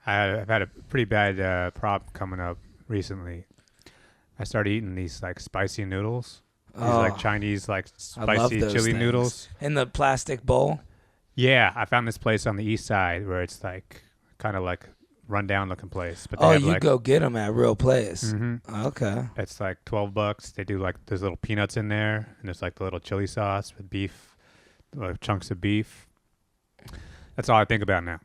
I've had a pretty bad problem coming up recently. I started eating these like spicy noodles. These like Chinese like I love spicy those chili things. noodles. In the plastic bowl? Yeah, I found this place on the east side where it's like kind of like rundown looking place. But they Oh, have, you like, go get them at a real place. Mm-hmm. Okay. It's like $12. They do like there's little peanuts in there, and there's like the little chili sauce with beef, like chunks of beef. That's all I think about now.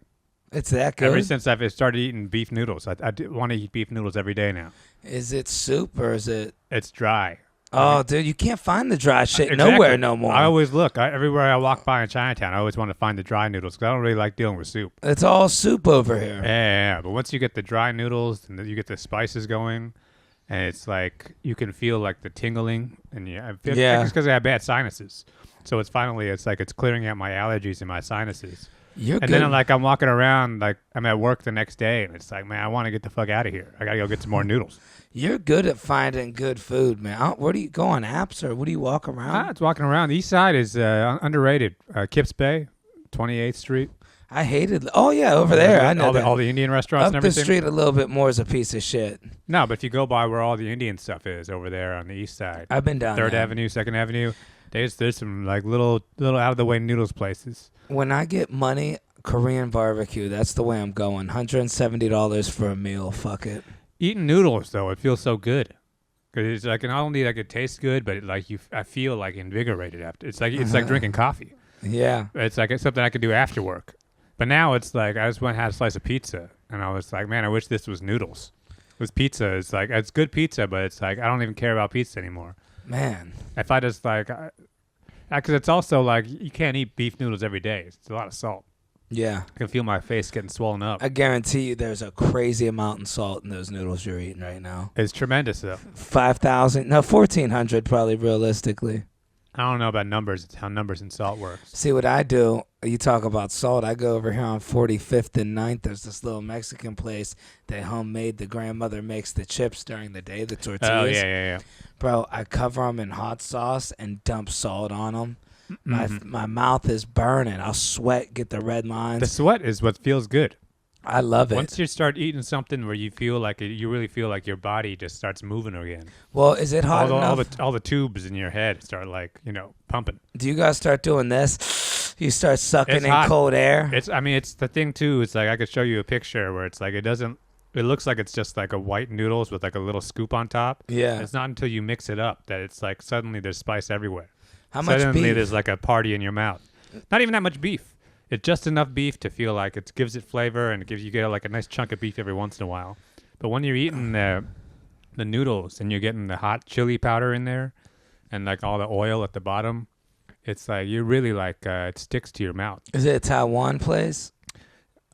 It's that good? Ever since I've started eating beef noodles, I want to eat beef noodles every day now. Is it soup or is it? It's dry. Oh, dude, you can't find the dry shit Exactly. nowhere no more. I always look. Everywhere I walk by in Chinatown, I always want to find the dry noodles because I don't really like dealing with soup. It's all soup over here. Yeah. But once you get the dry noodles and you get the spices going, and it's like you can feel like the tingling, and it's because I have bad sinuses. So it's clearing out my allergies and my sinuses. You're and good. then I'm walking around, like I'm at work the next day, and it's like, man, I want to get the fuck out of here. I gotta go get some more noodles. You're good at finding good food, man. Where do you go on apps or what do you walk around? It's walking around. The east side is underrated. Kips Bay, 28th Street. I hated. Oh yeah, over there. I know all the Indian restaurants up and everything. the street a little bit more is a piece of shit. No, but if you go by where all the Indian stuff is over there on the east side, I've been down 3rd there. Avenue, 2nd Avenue. There's some like little out of the way noodles places. When I get money, Korean barbecue. That's the way I'm going. $170 for a meal. Fuck it. Eating noodles though, it feels so good. Cause it's like not only like it tastes good, but I feel like invigorated after. It's like drinking coffee. Yeah. It's like it's something I could do after work. But now it's like I just went and had a slice of pizza, and I was like, man, I wish this was noodles. This pizza is like it's good pizza, but it's like I don't even care about pizza anymore. Man. If I just because it's also like you can't eat beef noodles every day. It's a lot of salt. Yeah. I can feel my face getting swollen up. I guarantee you there's a crazy amount of salt in those noodles you're eating right now. It's tremendous though. 5,000. No, 1,400 probably realistically. I don't know about numbers. It's how numbers and salt works. See what I do, you talk about salt. I go over here on 45th and 9th. There's this little Mexican place. They homemade. The grandmother makes the chips during the day, the tortillas. Oh, yeah. Bro, I cover them in hot sauce and dump salt on them. Mm-hmm. My mouth is burning. I'll sweat, get the red lines. The sweat is what feels good. I love it. Once you start eating something where you feel like you really feel like your body just starts moving again. Well, is it hot enough? All the tubes in your head start pumping. Do you guys start doing this? You start sucking It's in hot. cold air? It's the thing too. It's like I could show you a picture where it's like it looks like it's just like a white noodles with like a little scoop on top. Yeah. It's not until you mix it up that it's like suddenly there's spice everywhere. How much Suddenly beef? there's like a party in your mouth. Not even that much beef. It's just enough beef to feel like it gives it flavor and you get like a nice chunk of beef every once in a while. But when you're eating the noodles and you're getting the hot chili powder in there and like all the oil at the bottom, it's like you really like it sticks to your mouth. Is it a Taiwan place?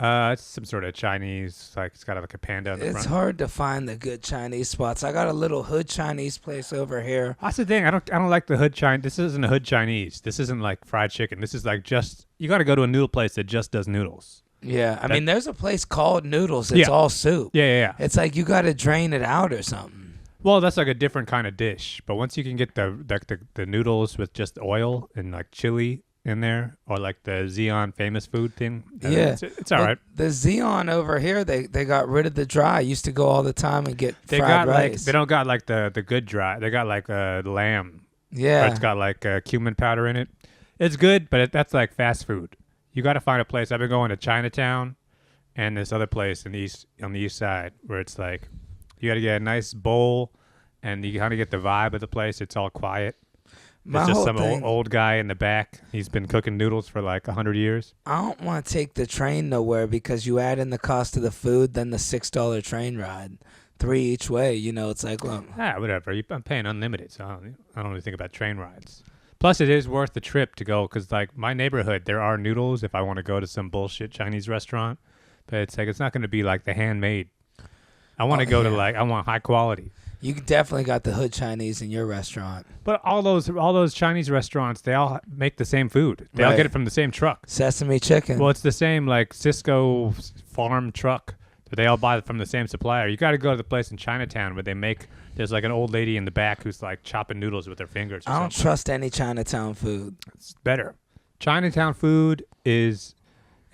It's some sort of Chinese, like it's got like a panda in the It's front. hard to find the good Chinese spots. I got a little hood Chinese place over here. That's the thing. I don't like the hood Chinese. This isn't a hood Chinese. This isn't like fried chicken. This is like you got to go to a noodle place that just does noodles. Yeah, I mean, there's a place called Noodles. It's all soup. Yeah. It's like you got to drain it out or something. Well, that's like a different kind of dish. But once you can get the noodles with just oil and like chili in there, or like the Xeon famous food thing, it's all right. The Xeon over here, they got rid of the dry. I used to go all the time and get fried rice. They don't got like the good dry. They got like lamb. Yeah, It's got like cumin powder in it. It's good, but that's like fast food. You got to find a place. I've been going to Chinatown and this other place on the east side where it's like you got to get a nice bowl and you kind of get the vibe of the place. It's all quiet. It's just some old guy in the back. He's been cooking noodles for like 100 years. I don't want to take the train nowhere because you add in the cost of the food, then the $6 train ride, $3 each way. It's like, well, whatever. I'm paying unlimited, so I don't really think about train rides. Plus, it is worth the trip to go because, like, my neighborhood, there are noodles if I want to go to some bullshit Chinese restaurant. But it's like it's not going to be like the handmade. I want to go to I want high quality. You definitely got the hood Chinese in your restaurant. But all those Chinese restaurants, they all make the same food. They all get it from the same truck. Sesame chicken. Well, it's the same like Cisco farm truck. But they all buy it from the same supplier. You got to go to the place in Chinatown where there's like an old lady in the back who's like chopping noodles with her fingers. I don't trust any Chinatown food. It's better. Chinatown food in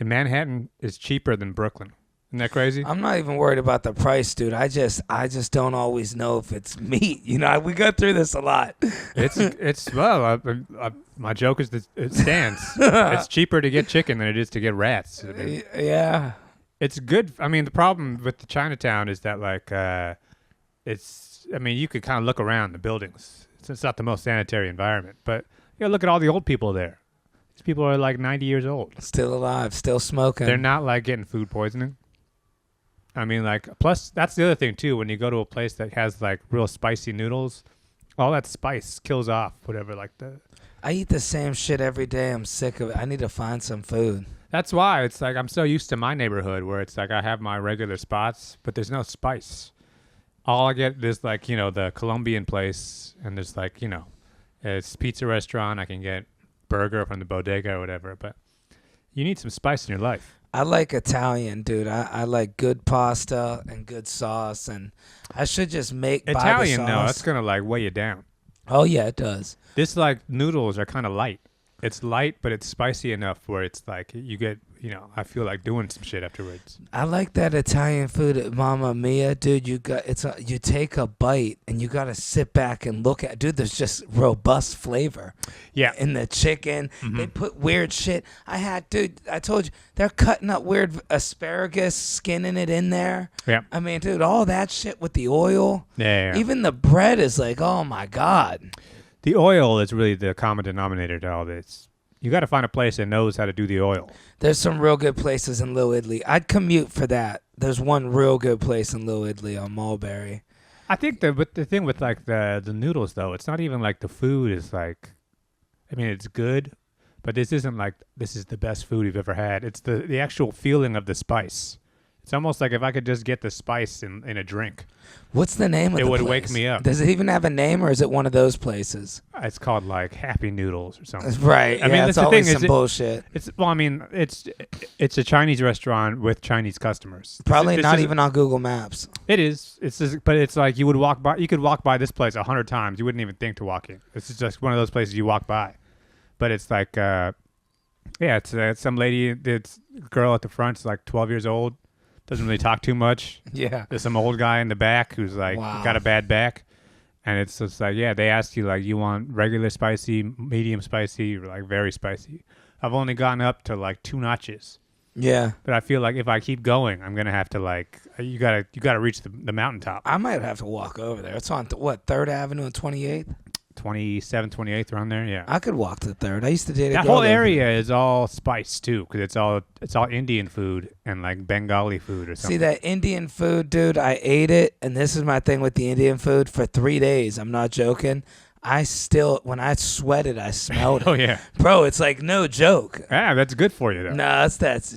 Manhattan is cheaper than Brooklyn. Isn't that crazy? I'm not even worried about the price, dude. I just don't always know if it's meat. You know, we go through this a lot. My joke is that it stands. It's cheaper to get chicken than it is to get rats. I mean, Yeah. it's good. I mean, the problem with the Chinatown is that you could kind of look around the buildings. It's not the most sanitary environment, but look at all the old people there. These people are like 90 years old. Still alive, still smoking. They're not like getting food poisoning. I mean, plus that's the other thing too. When you go to a place that has like real spicy noodles, all that spice kills off whatever I eat the same shit every day. I'm sick of it. I need to find some food. That's why it's like I'm so used to my neighborhood where it's like I have my regular spots, but there's no spice. All I get is the Colombian place, and there's it's pizza restaurant. I can get burger from the bodega or whatever, but you need some spice in your life. I like Italian, dude. I like good pasta and good sauce, and I should just buy Italian. the sauce. No, that's gonna weigh you down. Oh yeah, it does. This noodles are kind of light. It's light, but it's spicy enough where it's you get, I feel like doing some shit afterwards. I like that Italian food at Mamma Mia, dude. You take a bite and you gotta sit back and look at. Dude, there's just robust flavor. Yeah. In the chicken, they put weird shit. I told you they're cutting up weird asparagus, skinning it in there. Yeah. I mean, dude, all that shit with the oil. Yeah. Even the bread is like, oh my god. The oil is really the common denominator to all this. You got to find a place that knows how to do the oil. There's some real good places in Little Italy. I'd commute for that. There's one real good place in Little Italy on Mulberry. I think the thing with the noodles though, it's not even the food is it's good, but this isn't this is the best food you've ever had. It's the actual feeling of the spice. It's almost like if I could just get the spice in a drink. What's the name of the place? It would wake me up. Does it even have a name, or is it one of those places? It's called Happy Noodles or something. Right. I mean, it's always some bullshit. It's a Chinese restaurant with Chinese customers. Probably not even on Google Maps. It is. But it's you would walk by. You could walk by this place 100 times. You wouldn't even think to walk in. This is just one of those places you walk by. But it's it's some lady. It's a girl at the front. It's 12 years old. Doesn't really talk too much. Yeah. There's some old guy in the back who's got a bad back. And it's just they ask you you want regular spicy, medium spicy, or very spicy. I've only gotten up to 2 notches. Yeah. But I feel if I keep going, I'm going to have to you gotta reach the mountaintop. I might have to walk over there. It's on 3rd Avenue and 28th? 27th, 28th around there, yeah. I could walk to 3rd. I used to date a That girl whole there. area is all spice too, because it's all Indian food and Bengali food or something. See that Indian food, dude? I ate it, and this is my thing with the Indian food for 3 days. I'm not joking. When I sweated, I smelled it. Oh yeah, bro, it's no joke. Yeah, that's good for you though. No,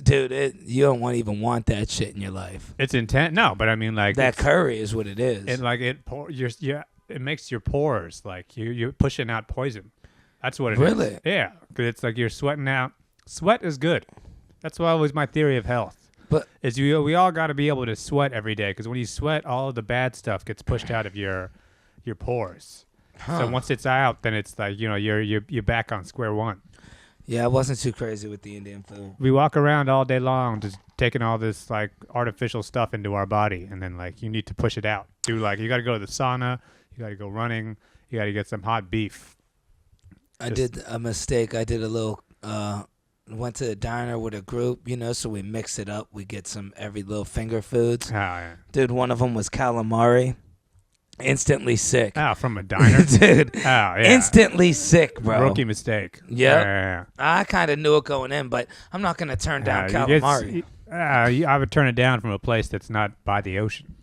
dude. You don't even want that shit in your life. It's intense. No, but I mean that curry is what it is. It makes your pores you're pushing out poison. That's what it is. Really? Yeah, because it's you're sweating out. Sweat is good. That's always my theory of health. But we all got to be able to sweat every day, because when you sweat, all of the bad stuff gets pushed out of your pores. Huh. So once it's out, then it's you're back on square one. Yeah, I wasn't too crazy with the Indian food. We walk around all day long just taking all this artificial stuff into our body, and then you need to push it out. You got to go to the sauna. You got to go running. You got to get some hot beef. I did a mistake. I did a little, went to a diner with a group, so we mix it up. We get every little finger foods. Oh, yeah. Dude, one of them was calamari. Instantly sick. Oh, from a diner? Dude. Oh, yeah. Instantly sick, bro. Rookie mistake. Yep. Yeah. I kind of knew it going in, but I'm not going to turn down calamari. I would turn it down from a place that's not by the ocean.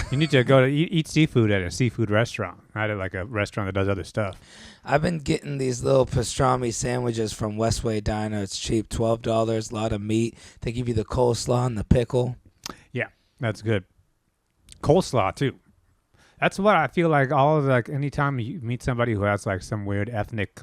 You need to go to eat seafood at a seafood restaurant, not at a restaurant that does other stuff. I've been getting these little pastrami sandwiches from Westway Diner. It's cheap, $12, a lot of meat. They give you the coleslaw and the pickle. Yeah, that's good. Coleslaw, too. That's what I feel all of anytime you meet somebody who has some weird ethnic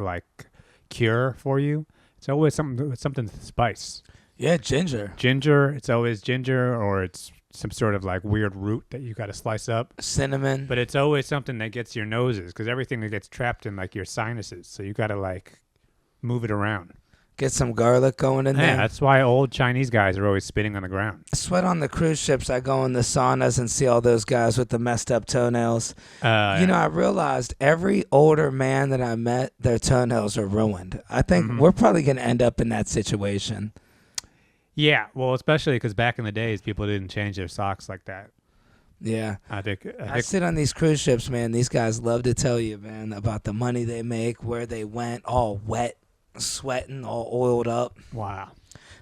cure for you, it's always something with spice. Yeah, ginger. It's always ginger, or it's some sort of weird root that you got to slice up. Cinnamon. But it's always something that gets your noses, because everything that gets trapped in your sinuses. So you got to move it around. Get some garlic going in Yeah, there. that's why old Chinese guys are always spitting on the ground. I sweat on the cruise ships. I go in the saunas and see all those guys with the messed up toenails. I realized every older man that I met, their toenails are ruined. I think we're probably going to end up in that situation. Yeah, well, especially because back in the days, people didn't change their socks like that. Yeah. I think I sit on these cruise ships, man. These guys love to tell you, man, about the money they make, where they went, all wet, sweating, all oiled up. Wow.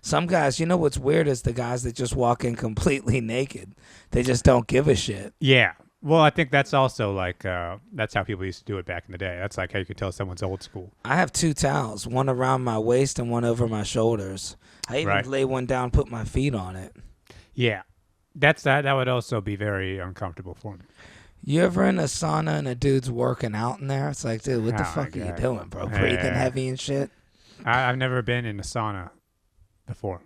Some guys, you know what's weird is the guys that just walk in completely naked. They just don't give a shit. Yeah. Well, I think that's also like, that's how people used to do it back in the day. That's like how you could tell someone's old school. I have 2 towels, one around my waist and one over my shoulders. I even lay one down, put my feet on it. Yeah. That would also be very uncomfortable for me. You ever in a sauna and a dude's working out in there? It's like, dude, what the fuck are you doing, bro? Breathing heavy and shit? I've never been in a sauna before.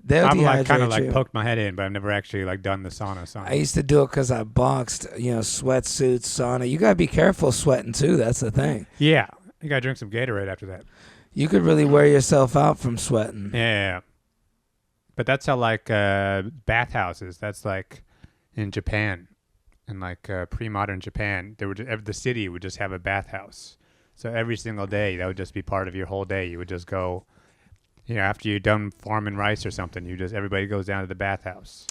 They'll I've kind of dehydrate you. poked my head in, but I've never actually done the sauna. I used to do it because I boxed, sweatsuits, sauna. You got to be careful sweating, too. That's the thing. Yeah. You got to drink some Gatorade after that. You could really wear yourself out from sweating. Yeah. But that's how bathhouses, that's like in Japan, in pre-modern Japan, the city would just have a bathhouse. So every single day, that would just be part of your whole day. You would just go, after you're done farming rice or something, everybody goes down to the bathhouse.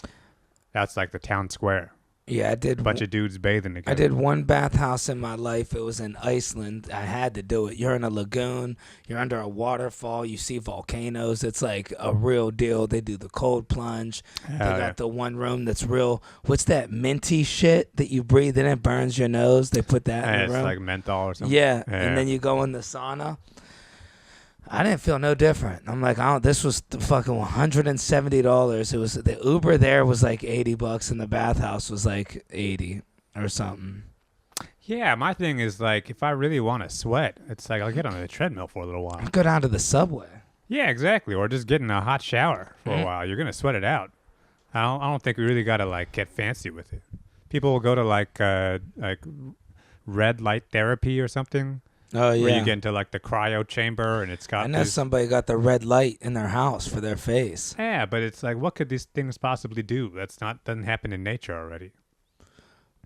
That's like the town square. Yeah, I did. A bunch of dudes bathing together. I did one bathhouse in my life. It was in Iceland. I had to do it. You're in a lagoon. You're under a waterfall. You see volcanoes. It's like a real deal. They do the cold plunge. They got the one room that's real. What's that minty shit that you breathe in? It burns your nose. They put that in the room. It's like menthol or something. Yeah, and then you go in the sauna. I didn't feel no different. I'm like, this was the fucking $170. It was the Uber there was like $80, and the bathhouse was like $80 or something. Yeah, my thing is if I really want to sweat, it's like I'll get on the treadmill for a little while. Go down to the subway. Yeah, exactly. Or just get in a hot shower for a while. You're gonna sweat it out. I don't think we really gotta get fancy with it. People will go to red light therapy or something. Oh, yeah. Where you get into the cryo chamber and it's got. I know somebody got the red light in their house for their face. Yeah, but it's what could these things possibly do? Doesn't happen in nature already.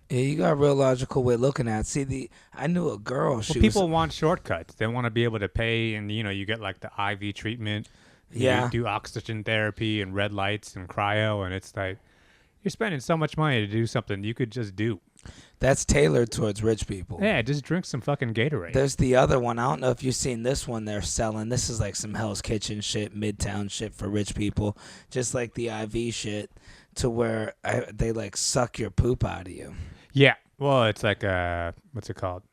Yeah, you got a real logical way of looking at it. See, I knew a girl. People want shortcuts. They want to be able to pay, and you get the IV treatment. Yeah. You do oxygen therapy and red lights and cryo, and it's you're spending so much money to do something you could just do. That's tailored towards rich people. Yeah, just drink some fucking Gatorade. There's the other one. I don't know if you've seen this one they're selling. This is some Hell's Kitchen shit, Midtown shit for rich people. Just like the IV shit to where they suck your poop out of you. Yeah. Well, it's what's it called?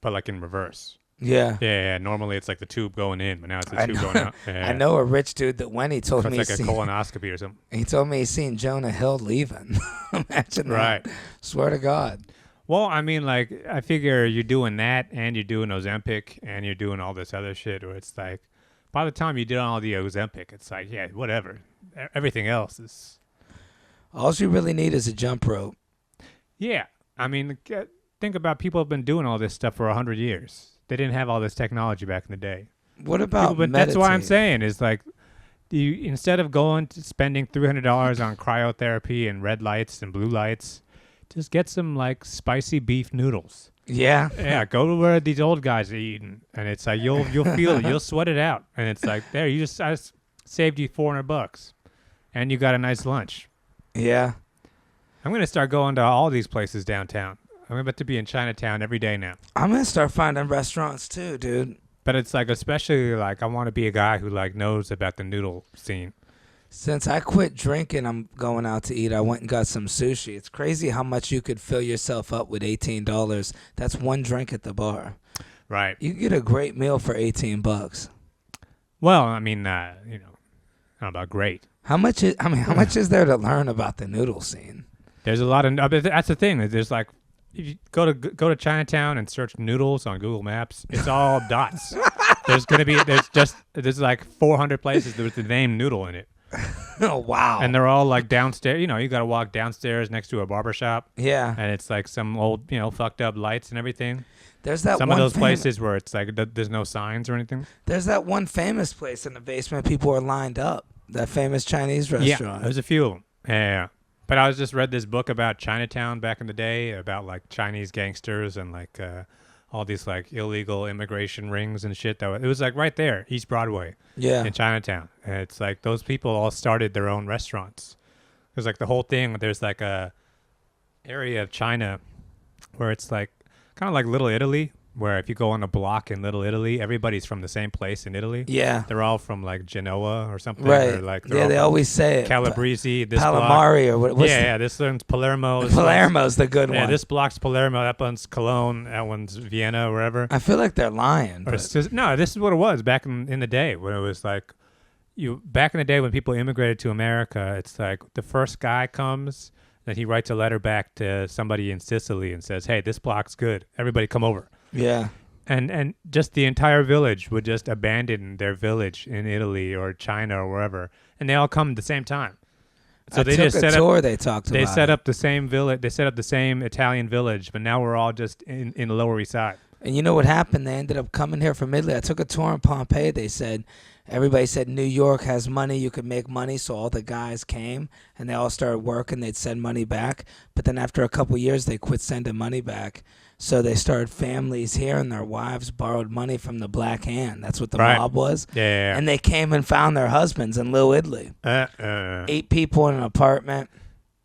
But in reverse. Yeah. Yeah. Normally it's the tube going in, but now it's the tube going out. Yeah. I know a rich dude that when he told me it's a colonoscopy or something. He told me he's seen Jonah Hill leaving. Imagine that. Right. Swear to God. Well, I mean, I figure you're doing that and you're doing Ozempic and you're doing all this other shit where it's by the time you did all the Ozempic, it's yeah, whatever. Everything else is. All you really need is a jump rope. Yeah. I mean, think about people have been doing all this stuff for 100 years. They didn't have all this technology back in the day. What about meditating? That's what I'm saying is you instead of spending $300 on cryotherapy and red lights and blue lights, just get some spicy beef noodles. Yeah. Yeah, go to where these old guys are eating, and it's you'll feel it, you'll sweat it out, and it's there I just saved you $400, and you got a nice lunch. Yeah. I'm gonna start going to all these places downtown. I'm about to be in Chinatown every day now. I'm going to start finding restaurants too, dude. But it's especially I want to be a guy who knows about the noodle scene. Since I quit drinking, I'm going out to eat. I went and got some sushi. It's crazy how much you could fill yourself up with $18. That's one drink at the bar. Right. You get a great meal for $18. Well, I mean, I don't know about great. How much is there to learn about the noodle scene? There's a lot of. That's the thing. There's if you go to Chinatown and search noodles on Google Maps, it's all dots. There's 400 places with the name noodle in it. Oh, wow. And they're all downstairs. You got to walk downstairs next to a barber shop. Yeah. And it's some old, fucked up lights and everything. There's that Some one of those places where it's like there's no signs or anything. There's that one famous place in the basement. People are lined up. That famous Chinese Yeah, restaurant. there's a few of them. Yeah. But I was just read this book about Chinatown back in the day, about like Chinese gangsters and like all these like illegal immigration rings and shit. It was like right there, East Broadway, in Chinatown. And it's like those people all started their own restaurants. There's like the whole thing. There's like a area of China where it's like kind of like Little Italy, where if you go on a block in Little Italy, everybody's from the same place in Italy. Yeah. They're all from like Genoa or something. Right. Or like They always say it. Calabrese. This Palamari block. or what's Yeah, this one's Palermo. Palermo's the good one. Yeah, this block's Palermo. That one's Cologne. That one's Vienna or wherever. I feel like they're lying. No, this is what it was back in the day when it was like, back in the day when people immigrated to America, it's like the first guy comes, then he writes a letter back to somebody in Sicily and says, hey, this block's good. Everybody come over. Yeah. And just the entire village would just abandon their village in Italy or China or wherever, and they all come at the same time. So they just set up. They talked about. They set up the same village. They set up the same Italian village, but now we're all just in the Lower East Side. And you know what happened? They ended up coming here from Italy. I took a tour in Pompeii. They said everybody said New York has money. You can make money. So all the guys came and they all started working. They'd send money back. But then after a couple years, they quit sending money back. So they started families here, and their wives borrowed money from the Black Hand. That's what the mob was. Yeah. And they came and found their husbands in Little Italy. 8 people in an apartment.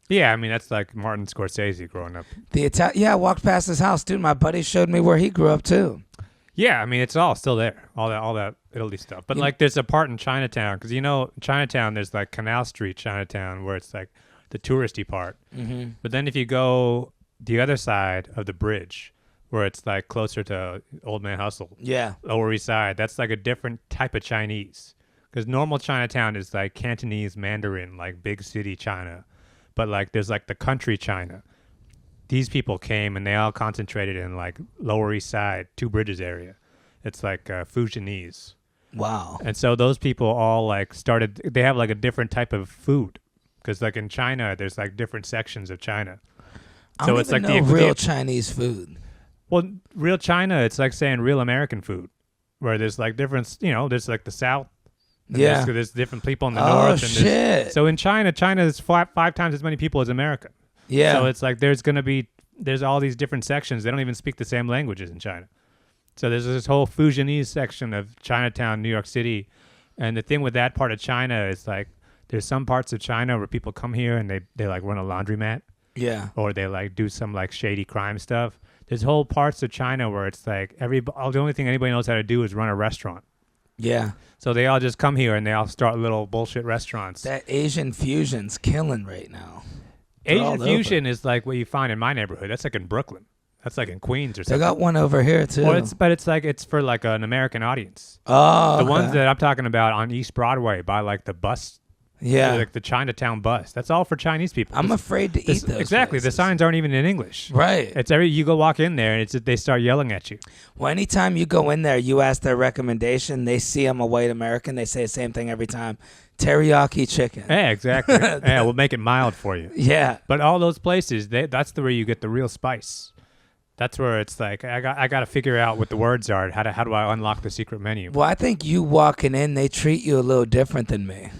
Yeah, I mean, that's like Martin Scorsese growing up. I walked past his house, dude. My buddy showed me where he grew up, too. Yeah, I mean, it's all still there, all that Italy stuff. But like, there's a part in Chinatown, because Chinatown, there's like Canal Street, Chinatown, where it's like the touristy part. Mm-hmm. But then if you go the other side of the bridge, where it's like closer to Old Man Hustle, Lower East Side, that's like a different type of Chinese. Because normal Chinatown is like Cantonese, Mandarin, like big city China. But like, there's like the country China. These people came and they all concentrated in like Lower East Side, Two Bridges area. It's like Fujianese. Wow. And so those people all like they have like a different type of food. Because like in China, there's like different sections of China. So it's like real Chinese food. Well, real China, it's like saying real American food. Where there's like different, there's like the South. There's different people in the North. Oh, shit. So in China is 5 times as many people as America. Yeah. So it's like there's all these different sections. They don't even speak the same languages in China. So there's this whole Fujianese section of Chinatown, New York City. And the thing with that part of China is like there's some parts of China where people come here and they like run a laundromat. Yeah. Or they like do some like shady crime stuff. There's whole parts of China where it's like the only thing anybody knows how to do is run a restaurant. Yeah. So they all just come here and they all start little bullshit restaurants. That Asian fusion's killing right now. Asian fusion is like what you find in my neighborhood. That's like in Brooklyn. That's like in Queens or something. They got one over here too. Well, it's for like an American audience. Oh, the ones that I'm talking about on East Broadway by like the bus. Yeah, like the Chinatown bus. That's all for Chinese people. I'm afraid to eat those. Exactly. Places. The signs aren't even in English. Right. You go walk in there and they start yelling at you. Well, anytime you go in there, you ask their recommendation. They see I'm a white American. They say the same thing every time. Teriyaki chicken. Yeah, exactly. Yeah, we'll make it mild for you. Yeah. But all those places, that's the where you get the real spice. That's where it's like I got to figure out what the words are. How do I unlock the secret menu? Well, I think you walking in, they treat you a little different than me.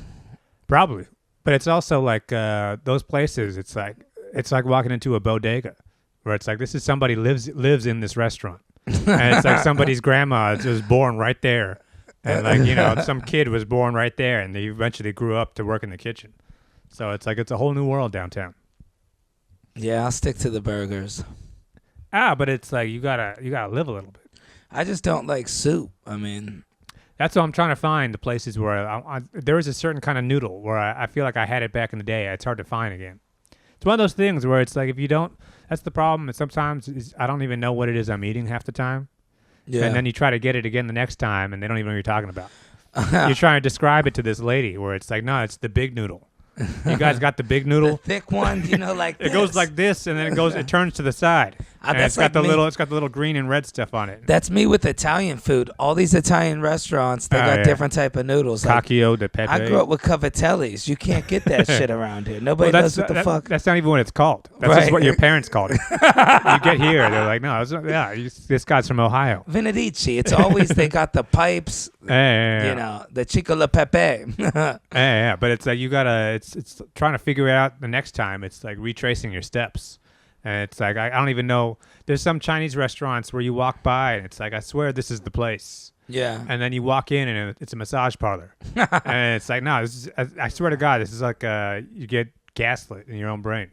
Probably. But it's also like those places. It's like walking into a bodega, where it's like this is somebody lives in this restaurant, and it's like somebody's grandma was born right there, and like some kid was born right there, and they eventually grew up to work in the kitchen. So it's like it's a whole new world downtown. Yeah, I'll stick to the burgers. But it's like you gotta live a little bit. I just don't like soup. I mean. That's what I'm trying to find, the places where there is a certain kind of noodle where I feel like I had it back in the day. It's hard to find again. It's one of those things where it's like if you don't, that's the problem. And sometimes I don't even know what it is I'm eating half the time. Yeah. And then you try to get it again the next time and they don't even know what you're talking about. You're trying to describe it to this lady where it's like, no, it's the big noodle. You guys got the big noodle? The thick one, like it goes like this and then it turns to the side. And That's it's got like the me. little green and red stuff on it. That's me with Italian food. All these Italian restaurants, they got different type of noodles. Like, Cacio de pepe. I grew up with cavatellis. You can't get that shit around here. Nobody knows what the fuck. That's not even what it's called. That's just what your parents called it. You get here, they're like, no, this guy's from Ohio. Venedici. It's always they got the pipes. You know, the chico la pepe. Yeah, but it's like you gotta. It's trying to figure it out the next time. It's like retracing your steps. And it's like, I don't even know. There's some Chinese restaurants where you walk by and it's like, I swear this is the place. Yeah. And then you walk in and it's a massage parlor. And it's like, no, I swear to God, this is like you get gaslit in your own brain.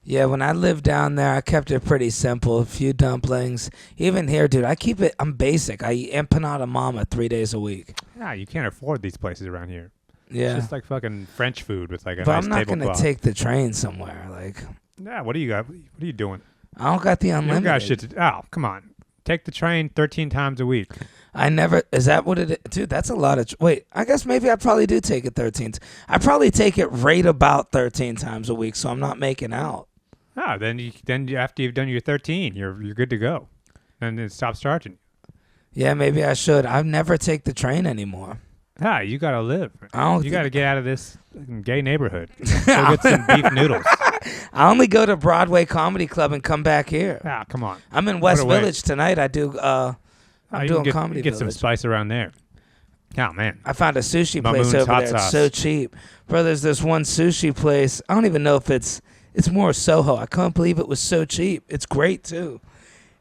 Yeah, when I lived down there, I kept it pretty simple. A few dumplings. Even here, dude, I'm basic. I eat empanada mama 3 days a week. Yeah, you can't afford these places around here. Yeah. It's just like fucking French food with like a but nice I'm not tablecloth. going to take the train somewhere. Like, Yeah, what do you got? What are you doing? I don't got the You unlimited. got shit to. Oh, come on. Take the train 13 times a week. I never. Is that what it is? Dude, that's a lot of. Wait, I guess maybe I probably do take it 13. I probably take it right about 13 times a week, so I'm not making out. Oh, then after you've done your 13, you're good to go. And it stops charging. Yeah, maybe I should. I never take the train anymore. Ah, you gotta live. I You gotta get out of this fucking gay neighborhood. Go get some beef noodles. I only go to Broadway Comedy Club and come back here. Ah, come on. I'm in West What a way. Village tonight. I do. I'm doing Comedy Get some Village. spice around there. Oh man. I found a sushi Mamoon's place over hot there. It's sauce. so cheap. Bro, there's this one sushi place. I don't even know if it's more Soho. I can't believe it was so cheap. It's great too.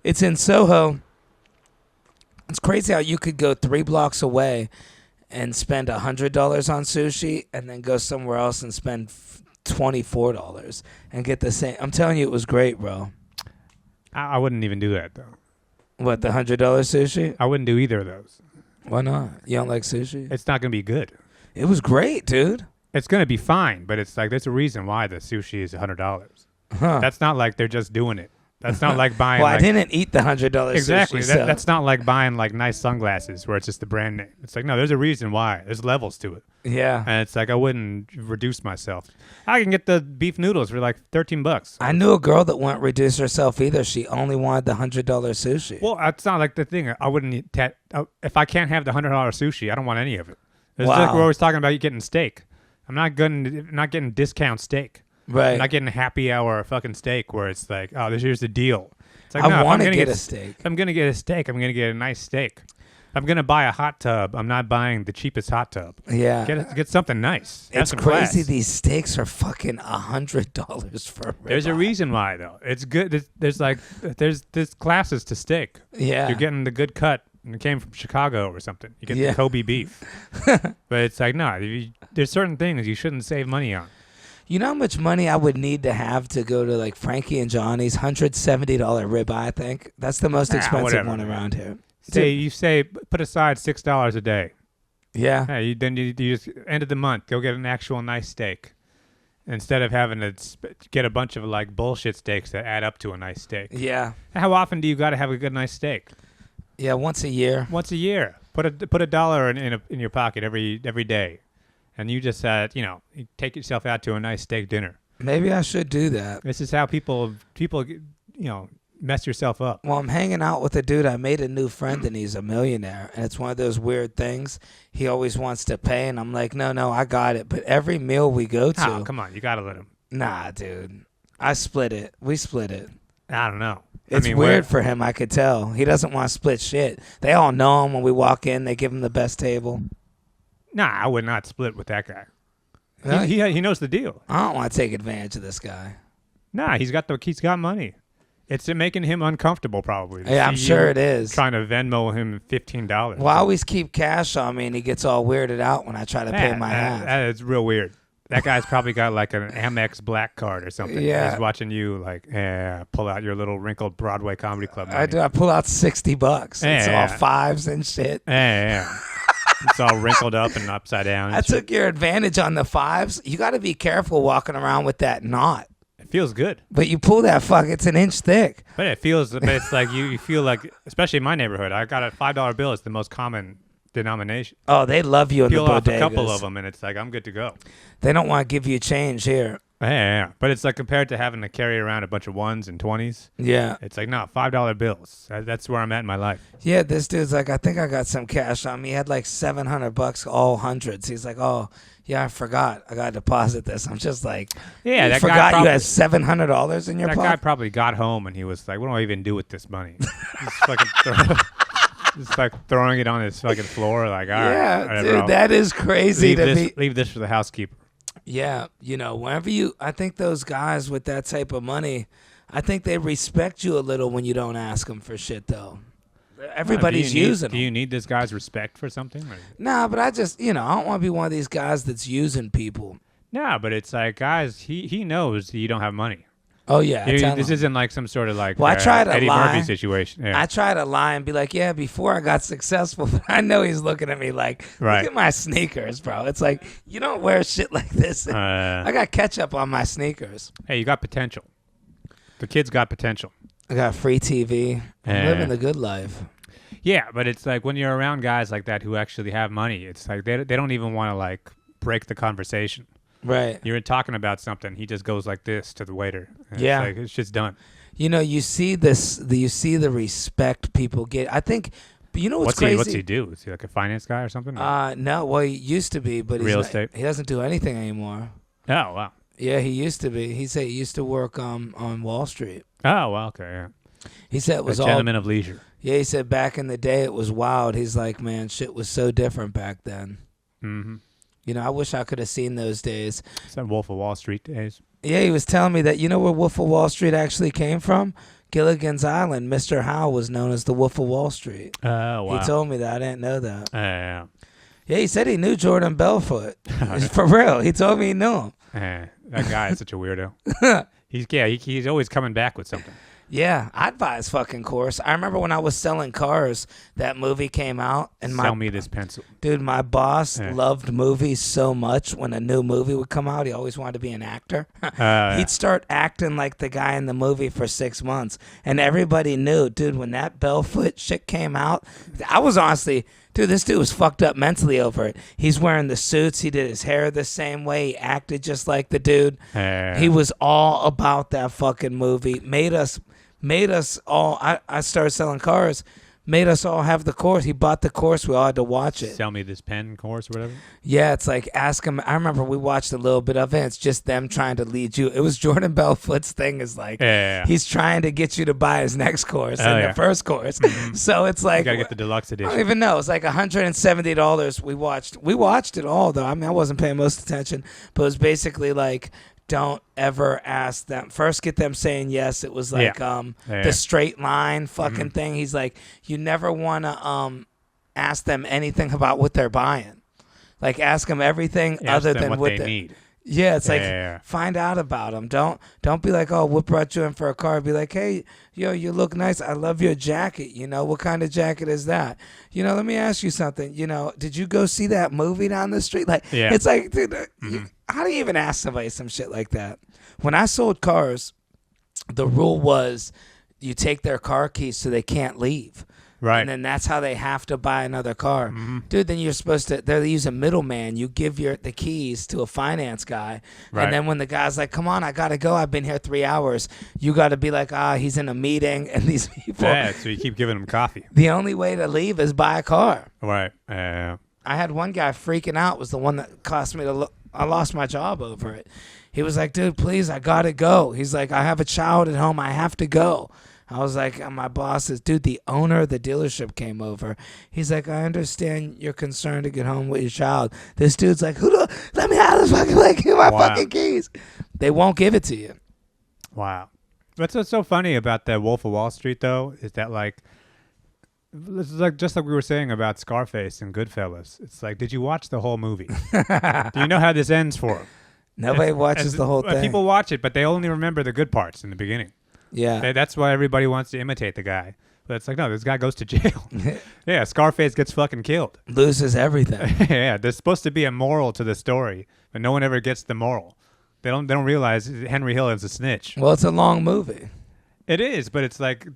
It's in Soho. It's crazy how you could go 3 blocks away and spend $100 on sushi and then go somewhere else and spend $24 and get the same. I'm telling you, it was great, bro. I wouldn't even do that though. What, the $100 sushi? I wouldn't do either of those. Why not? You don't like sushi? It's not gonna be good. It was great, dude. It's gonna be fine, but it's like there's a reason why the sushi is $100. Huh. That's not like they're just doing it. That's not like buying. Well, like, I didn't eat the $100 exactly. sushi. So. That's not like buying like nice sunglasses where it's just the brand name. It's like no, there's a reason why. There's levels to it, Yeah. and it's like I wouldn't reduce myself. I can get the beef noodles for like $13. I knew a girl that wouldn't reduce herself either. She only wanted the $100 sushi. Well, that's not like the thing. I wouldn't eat if I can't have the $100 sushi. I don't want any of it. It's like we're always talking about you getting steak. I'm not getting discount steak. Right. I'm not getting happy hour fucking steak where it's like, oh, here's the deal. It's like, I no, want to get a steak. If I'm gonna get a steak, I'm gonna get a nice steak. If I'm gonna buy a hot tub, I'm not buying the cheapest hot tub. Yeah. Get something nice. Have It's some crazy. class. These steaks are fucking $100 for a ribeye. There's a reason why though. It's good. There's classes to steak. Yeah. You're getting the good cut. And it came from Chicago or something. You get Yeah. the Kobe beef. But it's like, no, there's certain things you shouldn't save money on. You know how much money I would need to have to go to like Frankie and Johnny's $170 ribeye? I think that's the most expensive whatever, one man. around here. Put aside $6 a day. Yeah. Hey, then you just end of the month go get an actual nice steak instead of having to get a bunch of like bullshit steaks that add up to a nice steak. Yeah. How often do you got to have a good nice steak? Yeah. Once a year. Once a year. Put a dollar in your pocket every day, and you just you take yourself out to a nice steak dinner. Maybe I should do that. This is how people mess yourself up. Well, I'm hanging out with a dude. I made a new friend, and he's a millionaire. And it's one of those weird things. He always wants to pay, and I'm like, no, I got it. But every meal we go to, Oh, come on, you gotta let him. nah, dude, I split it. We split it. I don't know. It's weird for him. I could tell he doesn't want to split shit. They all know him when we walk in. They give him the best table. Nah, I would not split with that guy. Really? He knows the deal. I don't want to take advantage of this guy. Nah, he's got money. It's making him uncomfortable, probably. to Yeah, I'm see sure you it is. Trying to Venmo him $15. Well, I always keep cash on me, and he gets all weirded out when I try to pay my half. That is real weird. That guy's probably got like an Amex Black card or something. Yeah. He's watching you like pull out your little wrinkled Broadway Comedy Club money. I do. I pull out $60. It's Yeah. all fives and shit. Yeah. It's all wrinkled up and upside down. I took your advantage on the fives. You got to be careful walking around with that knot. It feels good. But you pull that fuck, it's an inch thick. But it's like you feel like, especially in my neighborhood, I got a $5 bill. It's the most common denomination. Oh, they love you in the Peel off bodegas. a couple of them, and it's like I'm good to go. They don't want to give you change here. Yeah. But it's like compared to having to carry around a bunch of ones and 20s. Yeah. It's like, no, $5 bills. That's where I'm at in my life. Yeah, this dude's like, I think I got some cash on me. He had like $700, all hundreds. He's like, oh, yeah, I forgot. I got to deposit this. I'm just like, Yeah, you that forgot guy you had $700 in your that pocket? guy probably got home and he was like, what do I even do with this money? Just like throwing it on his fucking floor. Like, all right. Yeah, whatever, dude, that is crazy leave this for the housekeeper. Yeah, whenever I think those guys with that type of money, I think they respect you a little when you don't ask them for shit, though. Everybody's using them. Do you need this guy's respect for something? Or? Nah, but I just, I don't want to be one of these guys that's using people. Nah, but it's like, guys, he knows you don't have money. Oh, yeah. This isn't like some sort of like I try to Eddie lie. Murphy situation. Yeah. I try to lie and be like, yeah, before I got successful, but I know he's looking at me like, right. Look at my sneakers, bro. It's like, you don't wear shit like this. I got ketchup on my sneakers. Hey, you got potential. The kid's got potential. I got free TV. I'm living the good life. Yeah, but it's like when you're around guys like that who actually have money, it's like they don't even want to like break the conversation. Right. You're talking about something. He just goes like this to the waiter. Yeah. It's just done. You see this. You see the respect people get. I think. What's crazy? What's he do? Is he like a finance guy or something? No. Well, he used to be, but real estate. He doesn't do anything anymore. Oh wow. Yeah, he used to be. He said he used to work on Wall Street. Oh well, okay. Yeah. He said it was a all gentleman of leisure. Yeah, he said back in the day it was wild. He's like, man, shit was so different back then. Mm-hmm. I wish I could have seen those days. Some Wolf of Wall Street days. Yeah, he was telling me that, where Wolf of Wall Street actually came from? Gilligan's Island. Mr. Howe was known as the Wolf of Wall Street. Oh, wow. He told me that. I didn't know that. Yeah. Yeah, he said he knew Jordan Belfort. For real. He told me he knew him. That guy is such a weirdo. He's always coming back with something. Yeah, I'd buy his fucking course. I remember when I was selling cars, that movie came out. And Sell me this pencil. Dude, my boss loved movies so much. When a new movie would come out, he always wanted to be an actor. He'd start acting like the guy in the movie for 6 months. And everybody knew, dude, when that Belfoot shit came out, I was honestly... Dude, this dude was fucked up mentally over it. He's wearing the suits. He did his hair the same way. He acted just like the dude. He was all about that fucking movie. Made us all... I started selling cars. Made us all have the course. He bought the course. We all had to watch it. Sell me this pen course or whatever? Yeah, it's like ask him. I remember we watched a little bit of it. It's just them trying to lead you. It was Jordan Belfoot's thing is like he's trying to get you to buy his next course and the first course. Mm-hmm. So it's like... You got to get the deluxe edition. I don't even know. It's like $170 we watched it all, though. I mean, I wasn't paying most attention. But it was basically like... Don't ever ask them. First, get them saying yes. It was like the straight line fucking thing. He's like, you never want to ask them anything about what they're buying. Like, ask them everything other than what they need. Yeah, it's like find out about them. Don't be like, oh, what brought you in for a car? Be like, hey, yo, you look nice. I love your jacket. What kind of jacket is that? Let me ask you something. Did you go see that movie down the street? Like, it's like, dude, how do you even ask somebody some shit like that? When I sold cars, the rule was you take their car keys so they can't leave. Right. And then that's how they have to buy another car. Mm-hmm. Dude, then you're supposed to, they use a middleman. You give the keys to a finance guy. Right. And then when the guy's like, come on, I got to go. I've been here 3 hours. You got to be like, he's in a meeting. And these people. Yeah, so you keep giving them coffee. The only way to leave is buy a car. Right. I had one guy freaking out. Was the one that cost me I lost my job over it. He was like, dude, please, I got to go. He's like, I have a child at home. I have to go. I was like, my boss is, dude, the owner of the dealership came over. He's like, I understand you're concerned to get home with your child. This dude's like, let me have this fucking, give my fucking keys. They won't give it to you. Wow. What's so funny about the Wolf of Wall Street, though, is that, this is just like we were saying about Scarface and Goodfellas. It's like, did you watch the whole movie? Do you know how this ends for him? Nobody watches the whole thing. People watch it, but they only remember the good parts in the beginning. Yeah. That's why everybody wants to imitate the guy. But it's like, no, this guy goes to jail. Yeah, Scarface gets fucking killed. Loses everything. Yeah, there's supposed to be a moral to the story, but no one ever gets the moral. They don't realize Henry Hill is a snitch. Well, it's a long movie. It is, but it's like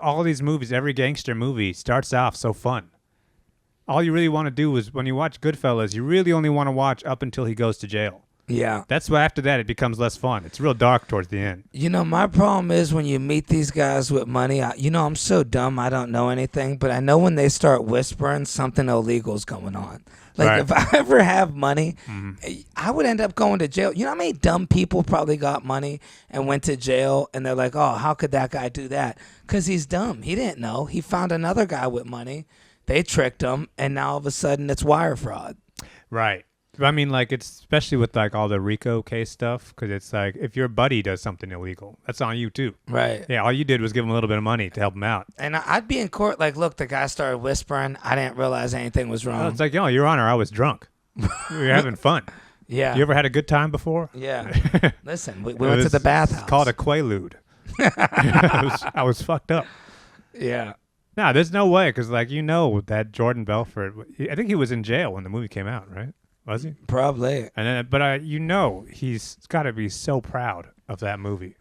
all these movies, every gangster movie starts off so fun. All you really want to do is when you watch Goodfellas, you really only want to watch up until he goes to jail. Yeah. That's why after that it becomes less fun. It's real dark towards the end. You know, my problem is when you meet these guys with money, I'm so dumb, I don't know anything, but I know when they start whispering, something illegal's going on. Like, Right. if I ever have money, I would end up going to jail. You know how many dumb people probably got money and went to jail, and they're like, oh, how could that guy do that? Because he's dumb. He didn't know. He found another guy with money. They tricked him, and now all of a sudden it's wire fraud. Right. I mean, like, it's especially with like all the RICO case stuff, because it's like if your buddy does something illegal, that's on you too. Right. Yeah, all you did was give him a little bit of money to help him out. And I'd be in court like, look, the guy started whispering. I didn't realize anything was wrong. Oh, it's like, Your Honor, I was drunk. We were having fun. Yeah. You ever had a good time before? Yeah. Listen, we went to the bathhouse. It's called a quaalude. I was fucked up. Yeah. No, there's no way, because like that Jordan Belfort, I think he was in jail when the movie came out, right? Was he? Probably. And then, but he's got to be so proud of that movie.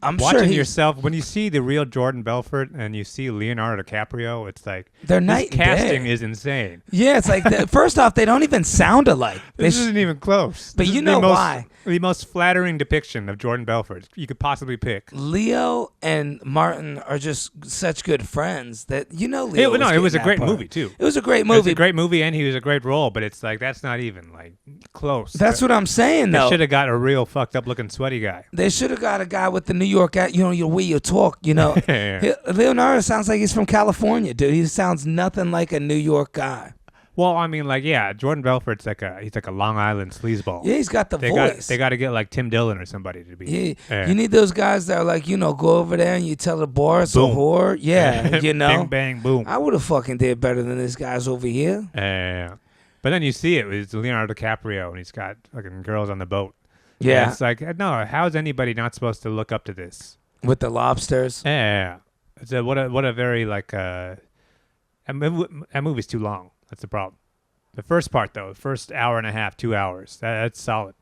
I'm Watching sure yourself when you see the real Jordan Belfort and you see Leonardo DiCaprio, it's like they're night and casting day. is insane. Yeah, it's like first off, they don't even sound alike. This isn't even close. But This you is know why? The most flattering depiction of Jordan Belfort you could possibly pick. Leo and Martin are just such good friends that Leo. It was a great part. movie too. It was a great It was movie. a great movie, and he was a great role. But it's like that's not even like close. That's what I'm saying, They though. should have got a real fucked up looking sweaty guy. They should have got a guy with the New York, your way you talk. Yeah. Leonardo sounds like he's from California, dude. He sounds nothing like a New York guy. Well, I mean, like, yeah, Jordan Belfort's he's like a Long Island sleazeball. Yeah, he's got the voice. They got to get like Tim Dillon or somebody to be. Yeah. You need those guys that are like, go over there and you tell the bar it's a whore. Yeah, Bang, bang, boom. I would have fucking did better than these guys over here. But then you see it's Leonardo DiCaprio and he's got fucking girls on the boat. Yeah. And it's like, no, how's anybody not supposed to look up to this? With the lobsters. Yeah. It's what a very like that movie's too long. That's the problem. The first part though, the first hour and a half, 2 hours, that's solid.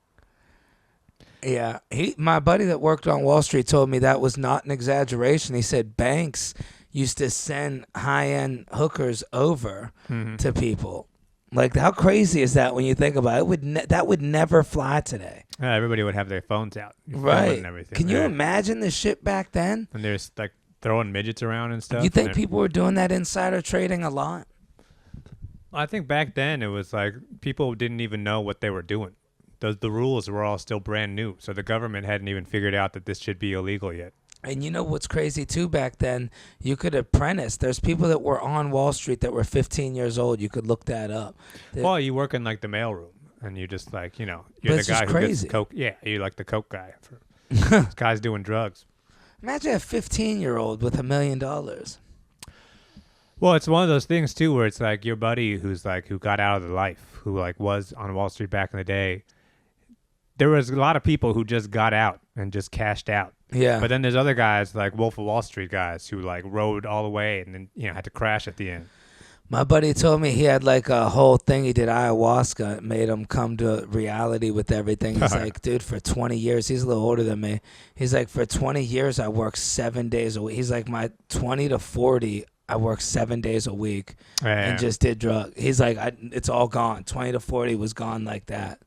Yeah, my buddy that worked on Wall Street told me that was not an exaggeration. He said banks used to send high-end hookers over to people. Like, how crazy is that when you think about it? That would never fly today. Everybody would have their phones out, right? And everything. Can you imagine the shit back then? And there's like throwing midgets around and stuff. You think people were doing that insider trading a lot? I think back then it was like people didn't even know what they were doing. The rules were all still brand new, so the government hadn't even figured out that this should be illegal yet. And you know what's crazy too back then? You could apprentice. There's people that were on Wall Street that were 15 years old. You could look that up. Well, you work in like the mailroom, and you just like you're the guy who crazy. gets coke. Yeah, you're like the coke guy. This guy's doing drugs. Imagine a 15-year-old with $1 million. Well, it's one of those things too, where it's like your buddy who got out of the life, who like was on Wall Street back in the day. There was a lot of people who just got out and just cashed out. Yeah. But then there's other guys like Wolf of Wall Street guys who like rode all the way and then had to crash at the end. My buddy told me he had like a whole thing. He did ayahuasca. It made him come to reality with everything. He's like, dude, for 20 years, he's a little older than me. He's like, for 20 years, I worked 7 days a week. He's like, my 20 to 40, I worked 7 days a week and just did drugs. He's like, it's all gone. 20 to 40 was gone like that.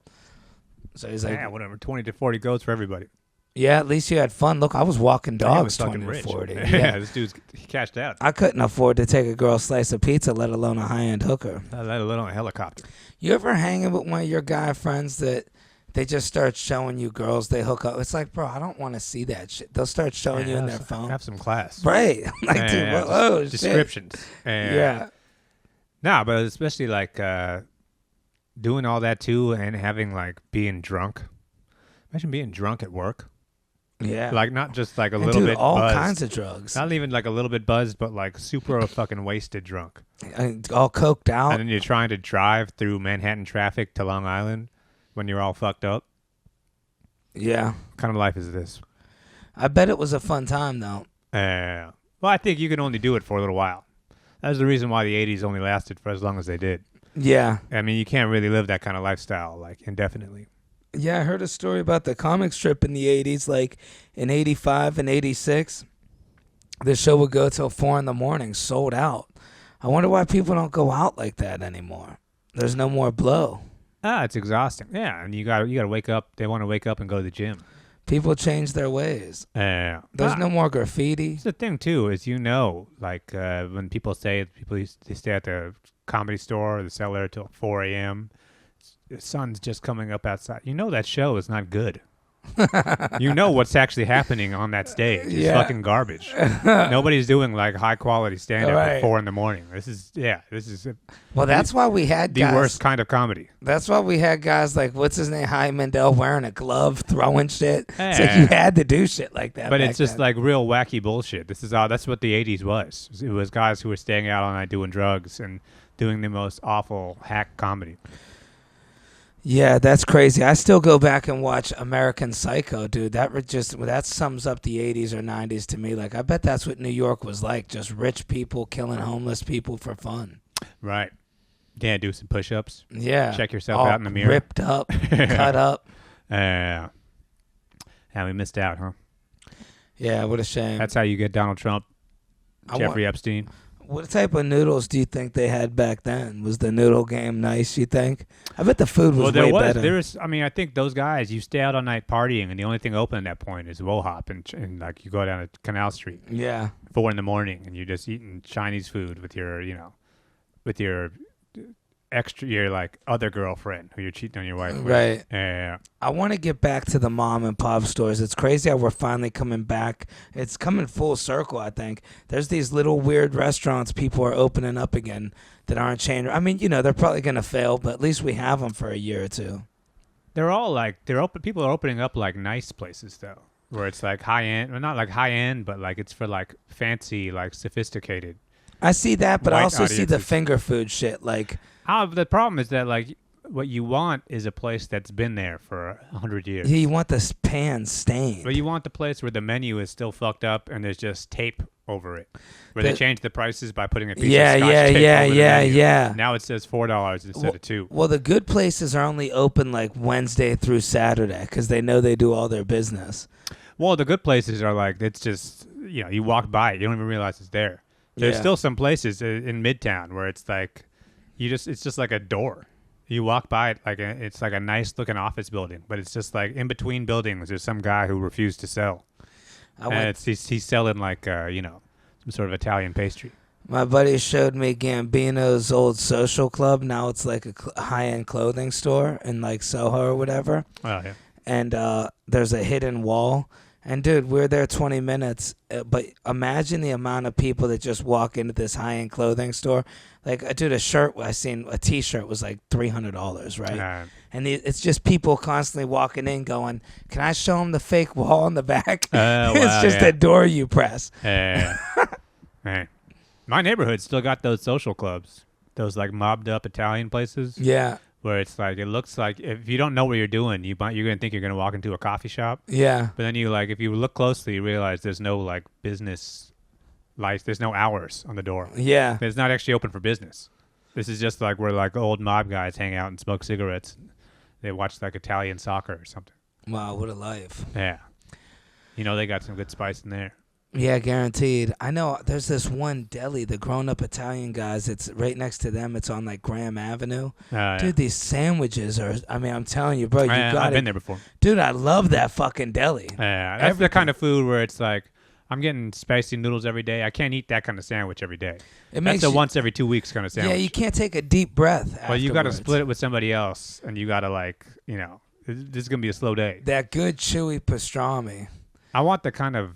So he's like, yeah, whatever. 20 to 40 goes for everybody. Yeah, at least you had fun. Look, I was walking dogs 20 to 40. Yeah, this he cashed out. I couldn't afford to take a girl a slice of pizza, let alone a high-end hooker. Let alone a helicopter. You ever hanging with one of your guy friends that they just start showing you girls they hook up? It's like, bro, I don't want to see that shit. They'll start showing you in their phone. Have some class. Right. I'm like, dude, oh, shit. Descriptions. Yeah. Nah, but especially like doing all that too and having like being drunk. Imagine being drunk at work. Yeah. Like not just like a little bit all buzzed. kinds of drugs. Not even like a little bit buzzed, but like super fucking wasted drunk. And all coked out. And then you're trying to drive through Manhattan traffic to Long Island when you're all fucked up. Yeah. What kind of life is this? I bet it was a fun time though. Well, I think you can only do it for a little while. That's the reason why the 80s only lasted for as long as they did. Yeah. I mean, you can't really live that kind of lifestyle like indefinitely. Yeah, I heard a story about the comic strip in the 80s, like in 85 and 86. The show would go till 4 a.m, sold out. I wonder why people don't go out like that anymore. There's no more blow. It's exhausting. Yeah, and you got to wake up. They want to wake up and go to the gym. People change their ways. There's no more graffiti. It's the thing too is like when people say they stay at the comedy store or the cellar till 4 a.m. The sun's just coming up outside. That show is not good. What's actually happening on that stage. It's fucking garbage. Nobody's doing like high quality stand up at 4 a.m. This is well, that's why we had the worst kind of comedy. That's why we had guys like what's his name, Howie Mandel, wearing a glove, throwing shit. It's like you had to do shit like that. But it's just like real wacky bullshit. That's what the 80s was. It was guys who were staying out all night doing drugs and doing the most awful hack comedy. Yeah, that's crazy. I still go back and watch American Psycho, dude. That sums up the 80s or 90s to me. Like, I bet that's what New York was like, just rich people killing homeless people for fun. Right. Yeah, do some push-ups. Yeah. Check yourself out in the mirror. Ripped up, cut up. Yeah, we missed out, huh? Yeah, what a shame. That's how you get Donald Trump, Jeffrey Epstein. What type of noodles do you think they had back then? Was the noodle game nice, you think? I bet the food was way better. I think those guys, you stay out all night partying, and the only thing open at that point is Wohop, and like you go down to Canal Street. Yeah. 4 a.m, and you're just eating Chinese food with your your like other girlfriend who you're cheating on your wife with. Right. Yeah. I want to get back to the mom and pop stores. It's crazy how we're finally coming back. It's coming full circle, I think. There's these little weird restaurants people are opening up again that aren't chain. I mean, they're probably going to fail, but at least we have them for a year or two. They're all like, people are opening up like nice places though, where it's like high end, well, not like high end, but like it's for like fancy, like sophisticated. I see that, but I also audiences. see the finger food shit. Like, the problem is that like what you want is a place that's been there for 100 years. Yeah, you want the pan stained. But you want the place where the menu is still fucked up and there's just tape over it, where they change the prices by putting a piece of scotch tape over the menu. Yeah. Now it says $4 instead of $2. Well, the good places are only open like Wednesday through Saturday because they know they do all their business. Well, the good places are like, it's just, you walk by it, you don't even realize it's there. There's still some places in Midtown where it's like, it's just like a door. You walk by it like it's like a nice looking office building, but it's just like in between buildings. There's some guy who refused to sell, and he's selling like some sort of Italian pastry. My buddy showed me Gambino's old social club. Now it's like a high end clothing store in like Soho or whatever. Oh yeah. And there's a hidden wall. And, dude, we're there 20 minutes, but imagine the amount of people that just walk into this high-end clothing store. Like, dude, a T-shirt was like $300, right? And it's just people constantly walking in going, can I show them the fake wall in the back? It's just a door you press. Hey. My neighborhood still got those social clubs, those, like, mobbed-up Italian places. Yeah. Where it's like, it looks like if you don't know what you're doing, you're going to think you're going to walk into a coffee shop. Yeah. But then if you look closely, you realize there's no like business lights. There's no hours on the door. Yeah. It's not actually open for business. This is just like where like old mob guys hang out and smoke cigarettes. They watch like Italian soccer or something. Wow, what a life. Yeah. They got some good spice in there. Yeah, guaranteed. I know there's this one deli, the grown-up Italian guys. It's right next to them. It's on like Graham Avenue. Dude, these sandwiches are. I mean, I'm telling you, bro. I've been there before. Dude, I love that fucking deli. Yeah, that's the kind of food where it's like, I'm getting spicy noodles every day. I can't eat that kind of sandwich every day. That's a once every 2 weeks kind of sandwich. Yeah, you can't take a deep breath. Well, you got to split it with somebody else, and you got to like, this is gonna be a slow day. That good chewy pastrami. I want the kind of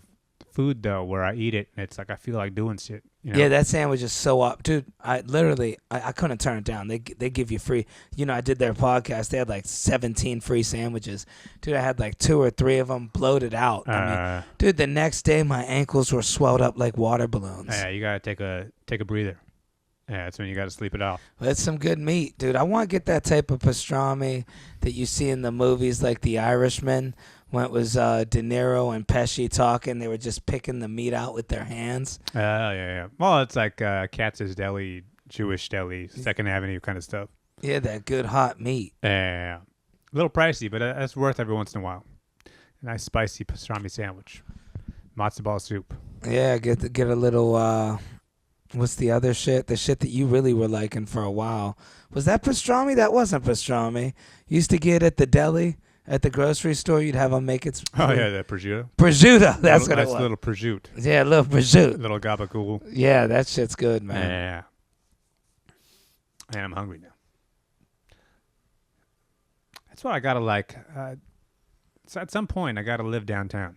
food though where I eat it and it's like I feel like doing shit. Yeah, that sandwich is so up, dude. I couldn't turn it down. They give you free. I did their podcast. They had like 17 free sandwiches, dude. I had like 2 or 3 of them bloated out. I mean, dude, the next day my ankles were swelled up like water balloons. Yeah, you gotta take a breather. Yeah, that's when you gotta sleep it off. That's some good meat, dude. I want to get that type of pastrami that you see in the movies like The Irishman. When it was De Niro and Pesci talking, they were just picking the meat out with their hands. Yeah. Well, it's like Katz's Deli, Jewish Deli, 2nd Avenue kind of stuff. Yeah, that good hot meat. Yeah. A little pricey, but that's worth every once in a while. A nice spicy pastrami sandwich. Matzo ball soup. Yeah, get a little What's the other shit? The shit that you really were liking for a while. Was that pastrami? That wasn't pastrami. You used to get at the deli, at the grocery store. You'd have them make it. Oh, yeah, the prosciutto. Prosciutto. That's what it Nice was. little prosciutto. Yeah, a little prosciutto. Little gabagool. Yeah, that shit's good, man. Yeah. And I'm hungry now. That's why I gotta like. So at some point, I gotta live downtown.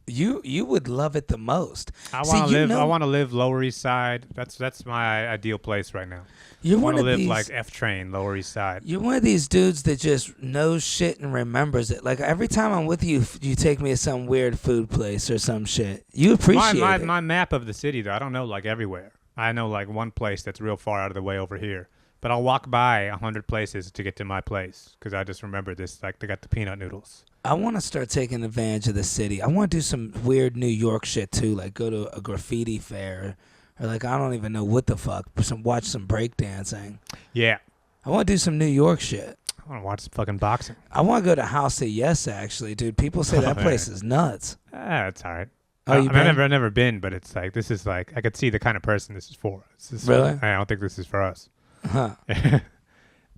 You would love it the most. I want to live. I want to live Lower East Side. That's my ideal place right now. You're I one want to of live these, like F Train, Lower East Side. You're one of these dudes that just knows shit and remembers it. Like every time I'm with you, you take me to some weird food place or some shit. You appreciate it. My map of the city, though, I don't know like everywhere. I know like one place that's real far out of the way over here. But I'll walk by 100 places to get to my place because I just remember this. Like they got the peanut noodles. I want to start taking advantage of the city. I want to do some weird New York shit too, like go to a graffiti fair, or like I don't even know what the fuck. Watch some breakdancing. Yeah. I want to do some New York shit. I want to watch some fucking boxing. I want to go to House of Yes, actually, dude. People say that place is nuts. It's all right. Oh, I've never been, but it's like this is like I could see the kind of person this is for. Really? I don't think this is for us. Huh.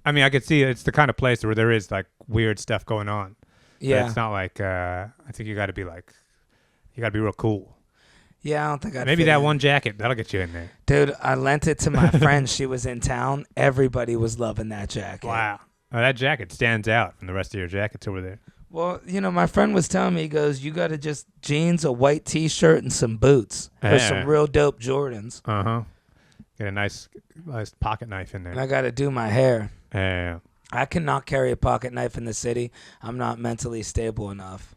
I mean, I could see it's the kind of place where there is like weird stuff going on. Yeah. But it's not like I think you got to be real cool. Yeah, I don't think I'd Maybe fit that in. one jacket that'll get you in there. Dude, I lent it to my friend. She was in town. Everybody was loving that jacket. Wow. Oh, that jacket stands out from the rest of your jackets over there. Well, my friend was telling me, he goes, you got to just jeans, a white T-shirt, and some boots. Or some real dope Jordans. Uh-huh. Get a nice pocket knife in there. And I got to do my hair. Yeah. I cannot carry a pocket knife in the city. I'm not mentally stable enough.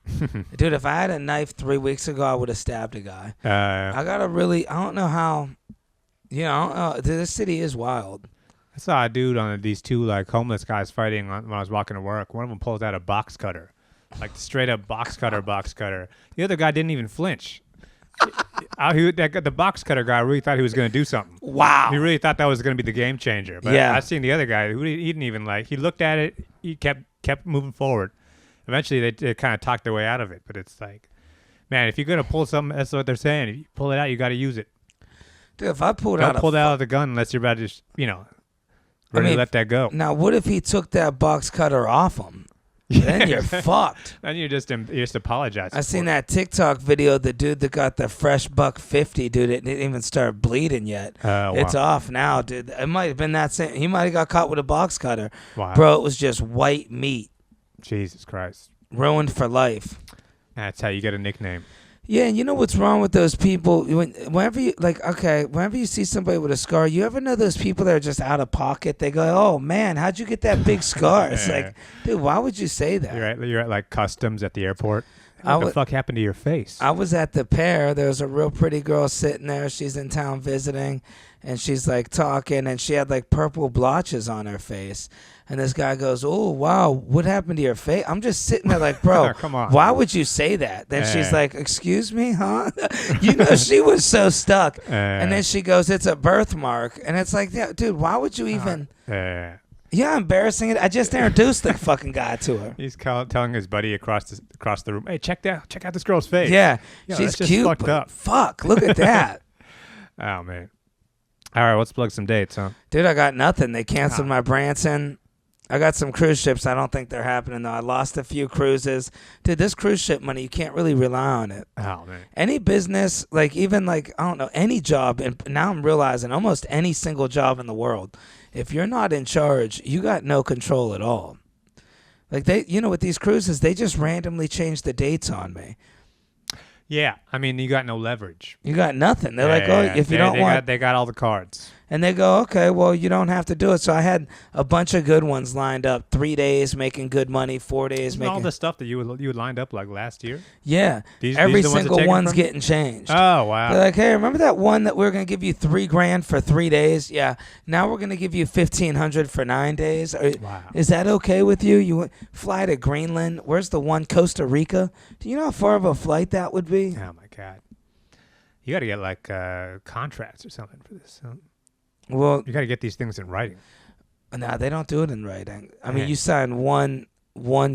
Dude, if I had a knife 3 weeks ago, I would have stabbed a guy. I don't know how, I don't know. This city is wild. I saw a dude on these two like homeless guys fighting when I was walking to work. One of them pulls out a box cutter. Like straight up box cutter. The other guy didn't even flinch. The box cutter guy really thought he was going to do something. Wow. He really thought that was going to be the game changer. But yeah. I seen the other guy who he didn't even like. He looked at it. He kept moving forward. Eventually, they kind of talked their way out of it. But it's like, man, if you're going to pull something, that's what they're saying. If you pull it out, you got to use it. Dude, if I pulled out of the gun unless you're about to just, ready to let that go. Now, what if he took that box cutter off him? Then you're fucked. Then you just apologize. I seen that TikTok video. The dude that got the fresh $1.50, dude, it didn't even start bleeding yet. It's off now, dude. It might have been that same. He might have got caught with a box cutter. Wow. Bro, it was just white meat. Jesus Christ. Ruined for life. That's how you get a nickname. Yeah, and you know what's wrong with those people? Whenever you see somebody with a scar, you ever know those people that are just out of pocket? They go, "Oh man, how'd you get that big scar?" It's like, dude, why would you say that? You're at like customs at the airport. What the fuck happened to your face? I was at the Pear. There was a real pretty girl sitting there. She's in town visiting, and she's like talking, and she had like purple blotches on her face. And this guy goes, "Oh, wow, what happened to your face?" I'm just sitting there like, bro, come on. Why would you say that? Then she's like, "Excuse me, huh?" She was so stuck. And then she goes, "It's a birthmark." And it's like, yeah, dude, why would you even... Yeah, embarrassing it. I just introduced the fucking guy to her. He's telling his buddy across the room, "Hey, check out this girl's face." Yeah, she's cute, fucked but up. Fuck, look at that. Oh, man. All right, let's plug some dates, huh? Dude, I got nothing. They canceled my Branson. I got some cruise ships. I don't think they're happening, though. I lost a few cruises. Dude, this cruise ship money, you can't really rely on it. Oh, man. Any business, like even like, I don't know, any job, and now I'm realizing almost any single job in the world, if you're not in charge, you got no control at all. Like with these cruises, they just randomly change the dates on me. Yeah, I mean, you got no leverage. You got nothing. They're if you don't want... They got all the cards. And they go, okay, well, you don't have to do it. So I had a bunch of good ones lined up. 3 days making good money, 4 days making... all the stuff that you had lined up like last year? Yeah. These Every the single one's getting changed. Oh, wow. They're like, hey, remember that one that we are going to give you $3,000 for 3 days? Yeah. Now we're going to give you $1,500 for 9 days. Wow. Is that okay with you? You fly to Greenland. Where's the one? Costa Rica. Do you know how far of a flight that would be? Oh, my God. You got to get like contracts or something for this, huh? Well, you got to get these things in writing. No, they don't do it in writing. I mean, you sign one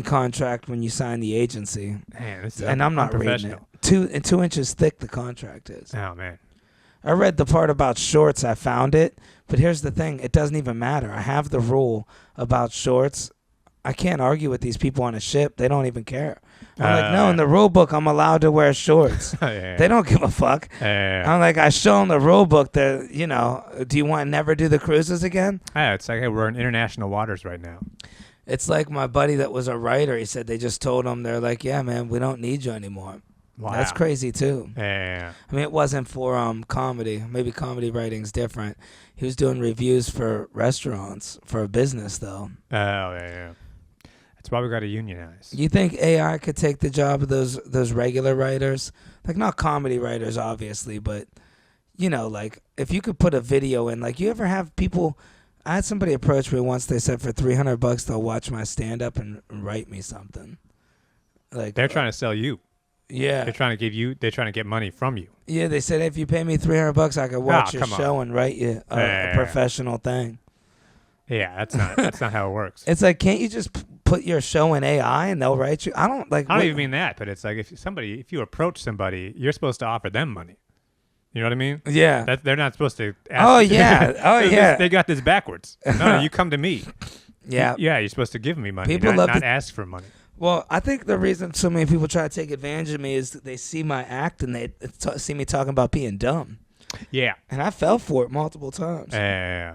contract when you sign the agency. Man, this is and I'm not reading it. 2 inches thick the contract is. Oh man. I read the part about shorts. I found it. But here's the thing. It doesn't even matter. I have the rule about shorts. I can't argue with these people on a ship. They don't even care. I'm like, no, in the rule book, I'm allowed to wear shorts. Yeah. They don't give a fuck. I'm like, I show them the rule book that, you know, do you want to never do the cruises again? Yeah, it's like, hey, we're in international waters right now. It's like my buddy that was a writer. He said they just told him, they're like, yeah, man, we don't need you anymore. Wow. That's crazy, too. Yeah. I mean, it wasn't for comedy. Maybe comedy writing's different. He was doing reviews for restaurants, for a business, though. Oh, yeah. That's why we got to unionize. You think AI could take the job of those regular writers? Like, not comedy writers, obviously, but, you know, like, if you could put a video in, like, you ever have people... I had somebody approach me once. They said for $300 they'll watch my stand-up and write me something. Like they're trying to sell you. Yeah. They're trying to get money from you. Yeah, they said if you pay me $300 I could watch your show and write you a professional thing. Yeah, that's not how it works. It's like, can't you just put your show in AI and they'll write you? I don't even mean that, but it's like if you approach somebody, you're supposed to offer them money. You know what I mean? Yeah. They're not supposed to ask. Oh, yeah. Oh, yeah. They got this backwards. No, you come to me. Yeah. You're supposed to give me money, people not ask for money. Well, I think the reason so many people try to take advantage of me is that they see my act and they see me talking about being dumb. Yeah. And I fell for it multiple times. Yeah.